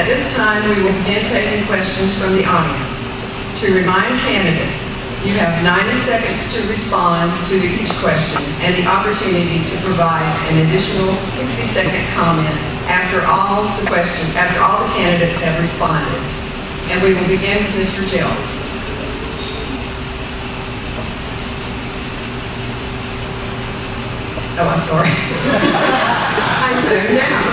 At this time, we will begin taking questions from the audience. To remind candidates, you have 90 seconds to respond to each question and the opportunity to provide an additional 60-second comment after all the candidates have responded. And we will begin with Mr. Gills. Oh, I'm sorry. I zoned out.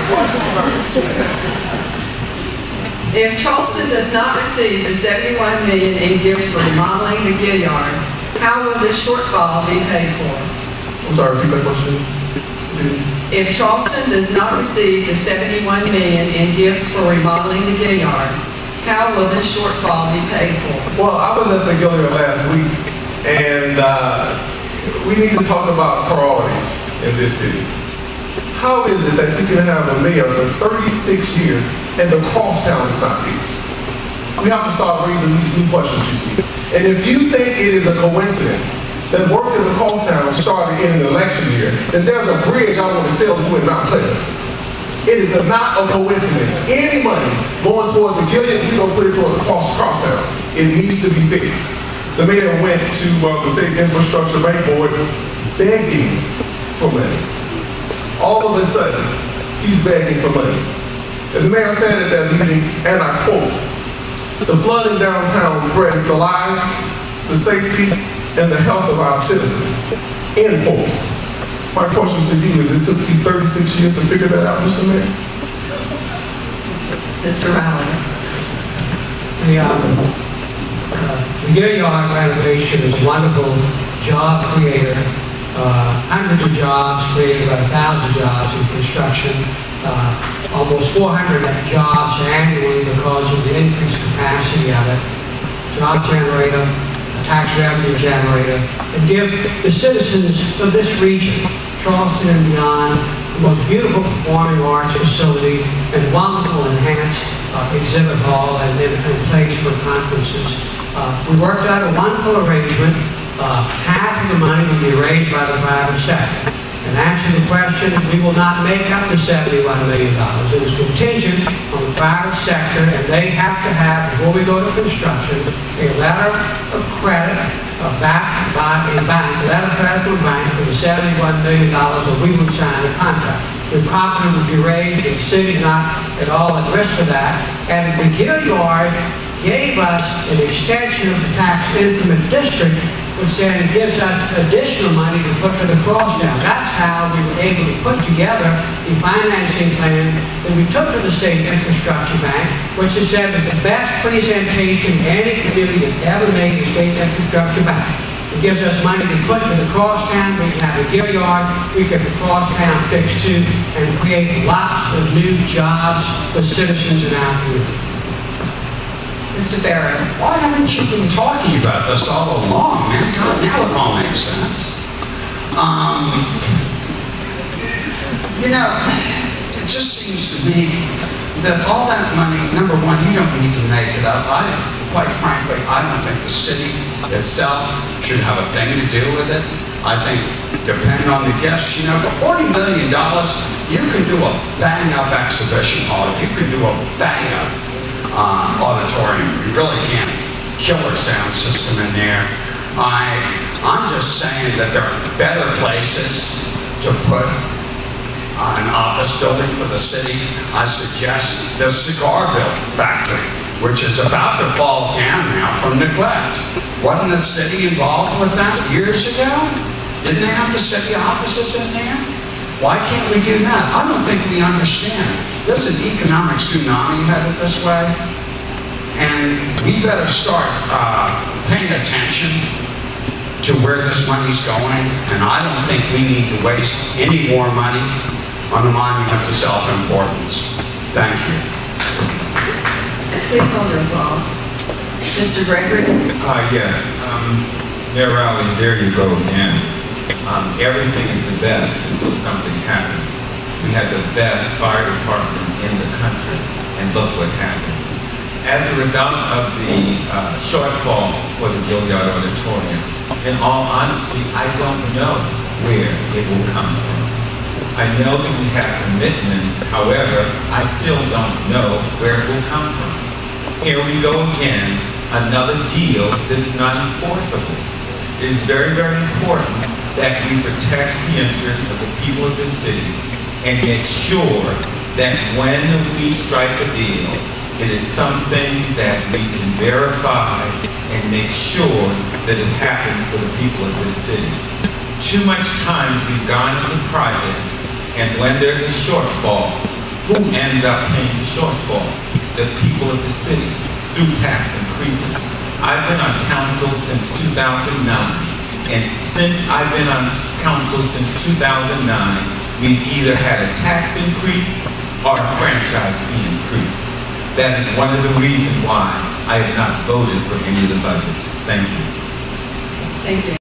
If Charleston does not receive the $71 million in gifts for remodeling the Gilliard, how will this shortfall be paid for? I'm sorry, repeat that question. If Charleston does not receive the $71 million in gifts for remodeling the Gilliard, how will this shortfall be paid for? Well, I was at the Gilliard last week, and we need to talk about priorities in this city. How is it that you can have a mayor for 36 years and the crosstown is not fixed? We have to start raising these new questions, you see. And if you think it is a coincidence that work in the crosstown started in an election year, then there's a bridge I want to sell you in Mount Pleasant. It is not a coincidence. Any money going towards the Gilliard, we don't put it towards the crosstown. It needs to be fixed. The mayor went to the State Infrastructure Bank Board begging for money. All of a sudden, he's begging for money. And the mayor said at that meeting, and I quote, "The flooding downtown threatens the lives, the safety, and the health of our citizens." End quote. My question to you is, it took you 36 years to figure that out, Mr. Mayor? Mr. Rowley. The Gilliard renovation is a wonderful job creator. Hundreds of jobs, created about 1,000 jobs in construction, almost 400 jobs annually because of the increased capacity of it. Job generator, a tax revenue generator, and give the citizens of this region, Charleston and beyond, the most beautiful performing arts facility and wonderful enhanced exhibit hall and place for conferences. We worked out a wonderful arrangement. Half of the money will be raised by the private sector. And answer the question, we will not make up the $71 million. It is contingent on the private sector, and they have to have, before we go to construction, a letter of credit backed by a bank, letter of credit from a bank for the $71 million, or we would sign the contract. The profit would be raised, the city's not at all at risk for that. And the Gilliard gave us an extension of the tax increment district, which then gives us additional money to put to the crosstown. That's how we were able to put together the financing plan that we took to the State Infrastructure Bank, which has said that the best presentation any community has ever made to the State Infrastructure Bank. It gives us money to put to the crosstown. We can have the Gilliard, we get the crosstown fixed too, and create lots of new jobs for citizens in our community. Mr. Barrow. Why haven't you been talking about this all along, man? God, now it all makes sense. You know, it just seems to me that all that money, number one, you don't need to make it up. Quite frankly, I don't think the city itself should have a thing to do with it. I think, depending on the guests, you know, for $40 million, you can do a bang-up exhibition hall. You can do a bang-up auditorium. You really can't. Killer sound system in there. I'm just saying that there are better places to put an office building for the city. I suggest the cigar factory, which is about to fall down now from neglect. Wasn't the city involved with that years ago? Didn't they have the city offices in there? Why can't we do that? I don't think we understand. There's an economic tsunami headed this way, and we better start paying attention to where this money's going, and I don't think we need to waste any more money on the monument to self-importance. Thank you. Please hold your applause. Mr. Gregory? Yes. Mayor Rowley, there you go again. Everything is the best until something happens. We had the best fire department in the country, and look what happened. As a result of the shortfall for the Gilliard Auditorium, in all honesty, I don't know where it will come from. I know that we have commitments, however, I still don't know where it will come from. Here we go again, another deal that's not enforceable. It is very, very important that we protect the interests of the people of this city and make sure that when we strike a deal, it is something that we can verify and make sure that it happens for the people of this city. Too much time we've gone into projects, and when there's a shortfall, who ends up paying the shortfall? The people of the city, through tax increases. I've been on council since 2009, and since I've been on council since 2009, we've either had a tax increase or a franchise fee increase. That is one of the reasons why I have not voted for any of the budgets. Thank you. Thank you.